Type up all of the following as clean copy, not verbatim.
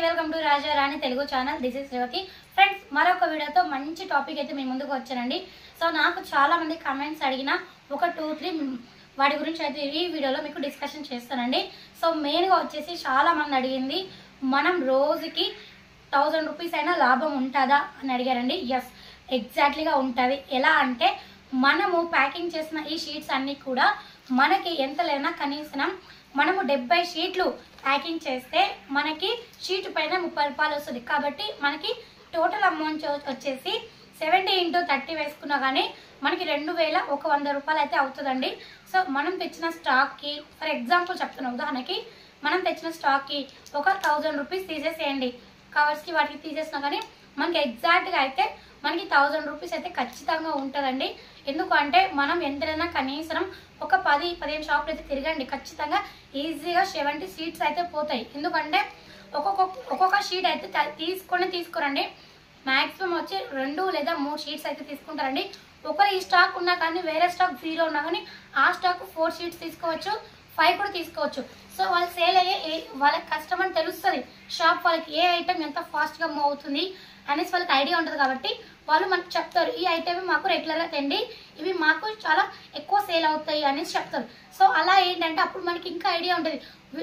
Welcome to Raja Rani Telugu channel. This is Revathi. Friends, మరొక వీడియోతో మంచి టాపిక్ అయితే మీ ముందుకు వచ్చానండి. సో నాకు చాలా మంది కమెంట్స్ అడిగిన ఒక 2-3 వాటి గురించి అయితే ఈ వీడియోలో మీకు డిస్కషన్ చేస్తానండి. సో మెయిన్గా వచ్చేసి చాలా మంది అడిగింది, మనం రోజుకి 1000 రూపీస్ అయినా లాభం ఉంటుందా అని అడిగారండి. ఎస్, ఎగ్జాక్ట్లీగా ఉంటుంది. ఎలా అంటే మనము ప్యాకింగ్ చేసిన ఈ షీట్స్ అన్నీ కూడా మనకి ఎంత లేనా కనీసం మనము 70 షీట్లు ప్యాకింగ్ చేస్తే మనకి షీట్ పైన 30 రూపాయలు వస్తుంది. కాబట్టి మనకి టోటల్ అమౌంట్ వచ్చేసి 70 × 30 వేసుకున్నా కానీ మనకి 2100 రూపాయలు అయితే అవుతుందండి. సో మనం తెచ్చిన స్టాక్కి, ఫర్ ఎగ్జాంపుల్ చెప్తున్నా ఉదాహరణకి, మనం తెచ్చిన స్టాక్కి ఒక 1000 రూపీస్ తీసేసేయండి. కవర్స్కి వాటికి తీసేసినా కానీ మనకి ఎగ్జాక్ట్గా అయితే మనకి 1000 రూపీస్ అయితే ఖచ్చితంగా ఉంటుందండి. ఎందుకంటే మనం ఎంతైనా కనీసం ఒక 10-15 షాపులు అయితే తిరగండి, ఖచ్చితంగా ఈజీగా 70 షీట్స్ అయితే పోతాయి. ఎందుకంటే ఒక్కొక్క షీట్ అయితే తీసుకోరండి. మ్యాక్సిమం వచ్చి 2 లేదా 3 షీట్స్ అయితే తీసుకుంటారండి. ఒకరు ఈ స్టాక్ ఉన్నా కానీ వేరే స్టాక్ 0 ఉన్నా కానీ ఆ స్టాక్ 4 షీట్స్ తీసుకోవచ్చు, 5 కూడా తీసుకోవచ్చు. సో వాళ్ళు సేల్ అయ్యే వాళ్ళకి కస్టమర్ తెలుస్తుంది, షాప్ వాళ్ళకి ఏ ఐటమ్ ఎంత ఫాస్ట్గా మూవ్ అవుతుంది అనేసి వాళ్ళకి ఐడియా ఉంటుంది. కాబట్టి వాళ్ళు మనకు చెప్తారు, ఈ ఐటమ్ మాకు రెగ్యులర్గా తెండి, ఇవి మాకు చాలా ఎక్కువ సేల్ అవుతాయి అనేసి చెప్తారు. సో అలా ఏంటంటే అప్పుడు మనకి ఇంకా ఐడియా ఉంటుంది,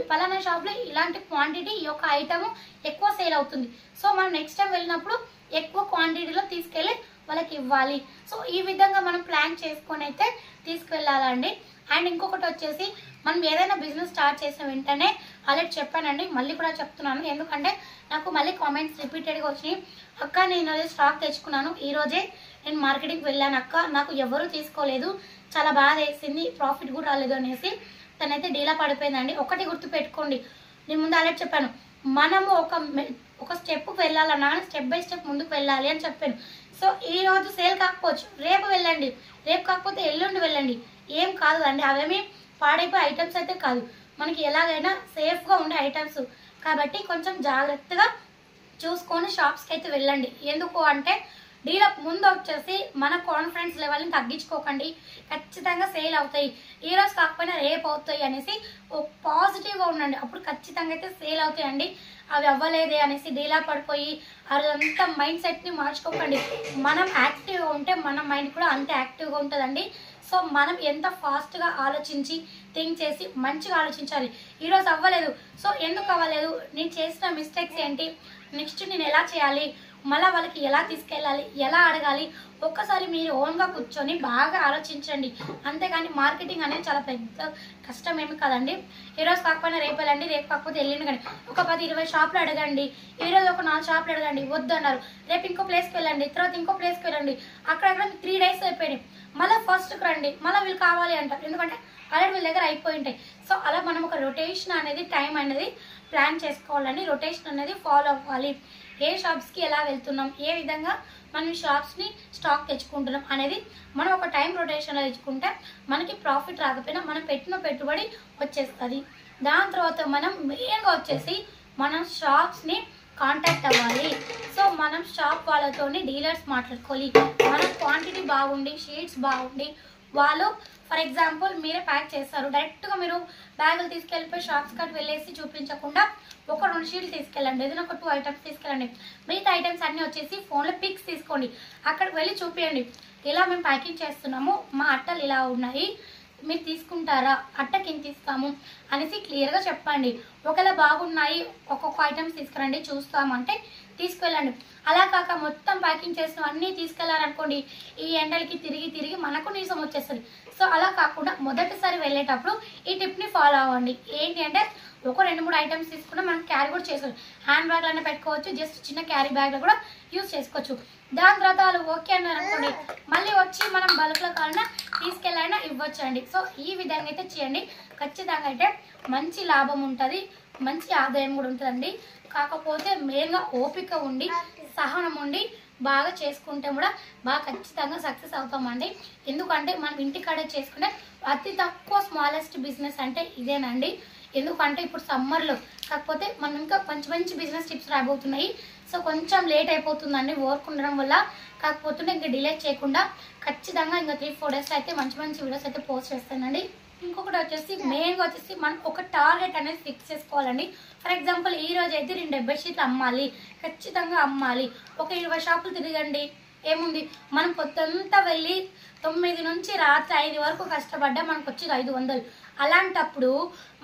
పలానా షాప్లో ఇలాంటి క్వాంటిటీ ఈ యొక్క ఐటమ్ ఎక్కువ సేల్ అవుతుంది. సో మనం నెక్స్ట్ టైం వెళ్ళినప్పుడు ఎక్కువ క్వాంటిటీలో తీసుకెళ్ళి వాళ్ళకి ఇవ్వాలి. సో ఈ విధంగా మనం ప్లాన్ చేసుకొని అయితే తీసుకువెళ్ళాలండి. అండ్ ఇంకొకటి వచ్చేసి, మనం ఏదైనా బిజినెస్ స్టార్ట్ చేసిన వెంటనే ఆల్రెడీ చెప్పానండి, మళ్ళీ కూడా చెప్తున్నాను. ఎందుకంటే నాకు మళ్ళీ కామెంట్స్ రిపీటెడ్గా వచ్చినాయి, అక్క నేను అదే స్టాక్ తెచ్చుకున్నాను, ఈరోజే నేను మార్కెటింగ్కి వెళ్ళాను అక్క, నాకు ఎవరు తీసుకోలేదు, చాలా బాగా వేసింది, ప్రాఫిట్ కూడా రాలేదు అనేసి తనైతే డీలా పడిపోయిందండి. ఒకటి గుర్తుపెట్టుకోండి, నేను ముందు ఆల్రెడీ చెప్పాను, మనము ఒక స్టెప్కి వెళ్ళాలన్నా స్టెప్ బై స్టెప్ ముందుకు వెళ్ళాలి అని చెప్పాను. సో ఈ రోజు సేల్ కాకపోవచ్చు, రేపు వెళ్ళండి, రేపు కాకపోతే ఎల్లుండి వెళ్ళండి, ఏం కాదు అండి. అవేమి పాడైపోయే ఐటమ్స్ అయితే కాదు, మనకి ఎలాగైనా సేఫ్గా ఉండే ఐటమ్స్. కాబట్టి కొంచెం జాగ్రత్తగా చూసుకొని షాప్స్కి అయితే వెళ్ళండి. ఎందుకు అంటే డీలప్ ముందు వచ్చేసి మన కాన్ఫిడెన్స్ లెవెల్ని తగ్గించుకోకండి, ఖచ్చితంగా సేల్ అవుతాయి, ఈ రోజు కాకపోయినా రేపు అవుతాయి అనేసి పాజిటివ్గా ఉండండి, అప్పుడు ఖచ్చితంగా అయితే సేల్ అవుతాయండి. అవి అవ్వలేదే అనేసి డీలా పడిపోయి అదంతా మైండ్ సెట్ని మార్చుకోకండి. మనం యాక్టివ్గా ఉంటే మన మైండ్ కూడా అంతే యాక్టివ్గా ఉంటుందండి. సో మనం ఎంత ఫాస్ట్గా ఆలోచించి థింక్ చేసి మంచిగా ఆలోచించాలి. ఈరోజు అవ్వలేదు, సో ఎందుకు అవ్వలేదు, నేను చేసిన మిస్టేక్స్ ఏంటి, నెక్స్ట్ నేను ఎలా చేయాలి, మళ్ళీ వాళ్ళకి ఎలా తీసుకెళ్ళాలి, ఎలా అడగాలి, ఒక్కసారి మీరు ఓన్గా కూర్చొని బాగా ఆలోచించండి. అంతేగాని మార్కెటింగ్ అనేది చాలా పెద్ద కష్టం ఏమి కాదండి. ఈరోజు కాకపోయినా రేపు వెళ్ళండి, రేపు కాకపోతే ఎల్లుండి కానీ ఒక 10-20 షాపులు అడగండి. ఈరోజు ఒక 4 షాపులు అడగండి, వద్దు అన్నారు, రేపు ఇంకో ప్లేస్కి వెళ్ళండి, తర్వాత ఇంకో ప్లేస్కి వెళ్ళండి, అక్కడ 3 డేస్ అయిపోయినాయి, మళ్ళీ ఫస్ట్కి రండి, మళ్ళీ వీళ్ళు కావాలి అంటారు, ఎందుకంటే ఆల్రెడీ వీళ్ళ దగ్గర అయిపోయి ఉంటాయి. సో అలా మనం ఒక రొటేషన్ అనేది టైం అనేది ప్లాన్ చేసుకోవాలండి, రొటేషన్ అనేది ఫాలో అవ్వాలి. ఏ షాప్స్కి ఎలా వెళ్తున్నాం, ఏ విధంగా మనం షాప్స్ని స్టాక్ తెచ్చుకుంటున్నాం అనేది మనం ఒక టైం రొటేషన్లో తెచ్చుకుంటే మనకి ప్రాఫిట్ రాకపోయినా మనం పెట్టిన పెట్టుబడి వచ్చేస్తుంది. దాని తర్వాత మనం మెయిన్గా వచ్చేసి మనం షాప్స్ని కాంటాక్ట్ అవ్వాలి. సో మనం షాప్ వాళ్ళతోని డీలర్స్ మాట్లాడుకోవాలి, మన క్వాంటిటీ బాగుండి షీట్స్ బాగుండి, వాళ్ళు ఫర్ ఎగ్జాంపుల్ మీరే ప్యాక్ చేస్తారు, డైరెక్ట్గా మీరు బ్యాగులు తీసుకెళ్ళిపోయి షాప్స్ కట్ వెళ్ళేసి చూపించకుండా ఒక 2 షీట్లు తీసుకెళ్ళండి, ఏదైనా ఒక 2 ఐటమ్స్ తీసుకెళ్ళండి, మిగతా ఐటమ్స్ అన్నీ వచ్చేసి ఫోన్లో పిక్స్ తీసుకోండి, అక్కడికి వెళ్ళి చూపించండి, ఇలా మేము ప్యాకింగ్ చేస్తున్నాము, మా అట్టలు ఇలా ఉన్నాయి, మీరు తీసుకుంటారా, అట్టకి ఎంత ఇస్తాము అనేసి క్లియర్గా చెప్పండి. ఒకవేళ బాగున్నాయి ఒక్కొక్క ఐటమ్స్ తీసుకురండి చూస్తామంటే తీసుకెళ్ళండి. అలా కాక మొత్తం ప్యాకింగ్ చేసిన అన్నీ తీసుకెళ్ళాలనుకోండి, ఈ ఎండలకి తిరిగి మనకు నీరసం వచ్చేస్తుంది. సో అలా కాకుండా మొదటిసారి వెళ్ళేటప్పుడు ఈ టిప్ని ఫాలో అవ్వండి. ఏంటి అంటే ఒక 2-3 ఐటమ్స్ తీసుకున్నా మనం క్యారీ కూడా చేసుకోవచ్చు, హ్యాండ్ బ్యాగ్లోనే పెట్టుకోవచ్చు, జస్ట్ చిన్న క్యారీ బ్యాగ్లో కూడా యూజ్ చేసుకోవచ్చు. దాని తర్వాత వాళ్ళు ఓకే అన్నారు అనుకోండి, మళ్ళీ వచ్చి మనం బల్క్లో కావాలన్నా తీసుకెళ్ళైనా ఇవ్వచ్చు అండి. సో ఈ విధంగా అయితే చేయండి, ఖచ్చితంగా అయితే మంచి లాభం ఉంటుంది, మంచి ఆదాయం కూడా ఉంటుందండి. కాకపోతే మెయిన్గా ఓపిక ఉండి సహనం ఉండి బాగా చేసుకుంటే కూడా బాగా ఖచ్చితంగా సక్సెస్ అవుతామండి. ఎందుకంటే మనం ఇంటికాడే చేసుకునే అతి తక్కువ స్మాలెస్ట్ బిజినెస్ అంటే ఇదేనండి. ఎందుకంటే ఇప్పుడు సమ్మర్లో కాకపోతే మనం ఇంకా మంచి బిజినెస్ టిప్స్ రాబోతున్నాయి. సో కొంచెం లేట్ అయిపోతుందండి వర్క్ ఉండడం వల్ల, కాకపోతే ఇంకా డిలే చేయకుండా ఖచ్చితంగా ఇంకా 3-4 డేస్ అయితే మంచి వీడియోస్ అయితే పోస్ట్ చేస్తానండి. ఇంకొకటి వచ్చేసి మెయిన్గా వచ్చేసి మనం ఒక టార్గెట్ అనేది ఫిక్స్ చేసుకోవాలండి. ఫర్ ఎగ్జాంపుల్ ఈ రోజు అయితే నేను 70 షీట్లు అమ్మాలి, ఖచ్చితంగా అమ్మాలి. ఒక 20 షాపులు తిరగండి, ఏముంది మనం పొద్దంతా వెళ్ళి 9 నుంచి రాత్రి 5 వరకు కష్టపడ్డా మనకు వచ్చేది 500. అలాంటప్పుడు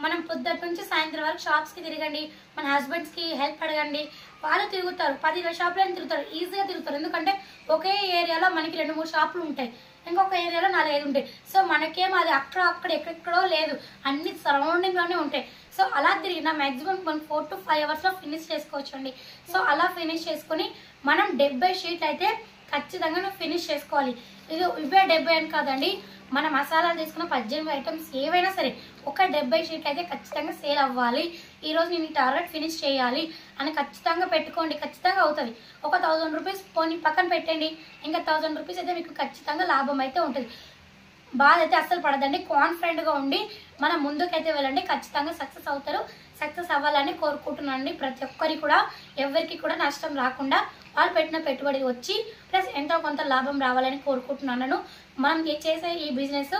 మనం పొద్దుటి నుంచి సాయంత్రం వరకు షాప్స్కి తిరగండి, మన హస్బెండ్స్కి హెల్ప్ అడగండి, వాళ్ళు తిరుగుతారు, 10-20 షాపులని తిరుగుతారు, ఈజీగా తిరుగుతారు. ఎందుకంటే ఒకే ఏరియాలో మనకి 2-3 షాపులు ఉంటాయి, ఇంకొక ఏరియాలో 4-5 ఉంటాయి. సో మనకేం అది అక్కడ ఎక్కడెక్కడో లేదు, అన్ని సరౌండింగ్లోనే ఉంటాయి. సో అలా తిరిగిన మ్యాక్సిమం మనం 4 to 5 అవర్స్లో ఫినిష్ చేసుకోవచ్చు అండి. సో అలా ఫినిష్ చేసుకొని మనం 70 షీట్లు అయితే ఖచ్చితంగా ఫినిష్ చేసుకోవాలి. ఇవే 70 అని కాదండి, మన మసాలాలు తీసుకున్న 18 ఐటమ్స్ ఏవైనా సరే ఒక 70 షీట్లు అయితే ఖచ్చితంగా సేల్ అవ్వాలి. ఈరోజు నేను ఈ టార్గెట్ ఫినిష్ చేయాలి అని ఖచ్చితంగా పెట్టుకోండి, ఖచ్చితంగా అవుతుంది. ఒక 1000 రూపీస్ పోనీ పక్కన పెట్టండి, ఇంకా 1000 రూపీస్ అయితే మీకు ఖచ్చితంగా లాభం అయితే ఉంటుంది. బాధ అయితే అస్సలు పడదండి, కాన్ఫిడెంట్గా ఉండి మనం ముందుకైతే వెళ్ళండి, ఖచ్చితంగా సక్సెస్ అవుతారు. సక్సెస్ అవ్వాలని కోరుకుంటున్నానండి. ప్రతి ఒక్కరికి కూడా ఎవరికి కూడా నష్టం రాకుండా వాళ్ళు పెట్టిన పెట్టుబడి వచ్చి ప్లస్ ఎంతో కొంత లాభం రావాలని కోరుకుంటున్నాను. మనం చేసే ఈ బిజినెస్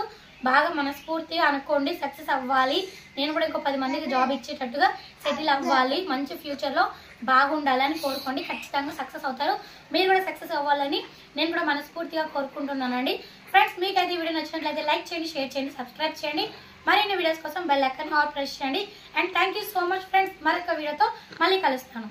బాగా మనస్ఫూర్తిగా అనుకోండి, సక్సెస్ అవ్వాలి. నేను కూడా ఇంకో 10 మందికి జాబ్ ఇచ్చేటట్టుగా సెటిల్ అవ్వాలి, మంచి ఫ్యూచర్లో బాగుండాలని కోరుకోండి, ఖచ్చితంగా సక్సెస్ అవుతారు. మీరు కూడా సక్సెస్ అవ్వాలని నేను కూడా మనస్ఫూర్తిగా కోరుకుంటున్నానండి. ఫ్రెండ్స్ మీకైతే ఈ వీడియో నచ్చినట్లయితే లైక్ చేయండి, షేర్ చేయండి, సబ్స్క్రైబ్ చేయండి. మరిన్ని వీడియోస్ కోసం బెల్ ఐకాన్ ఆల్ ప్రెస్ చేయండి. And thank you so much friends. మరొక వీడియోతో మళ్ళీ కలుస్తాను.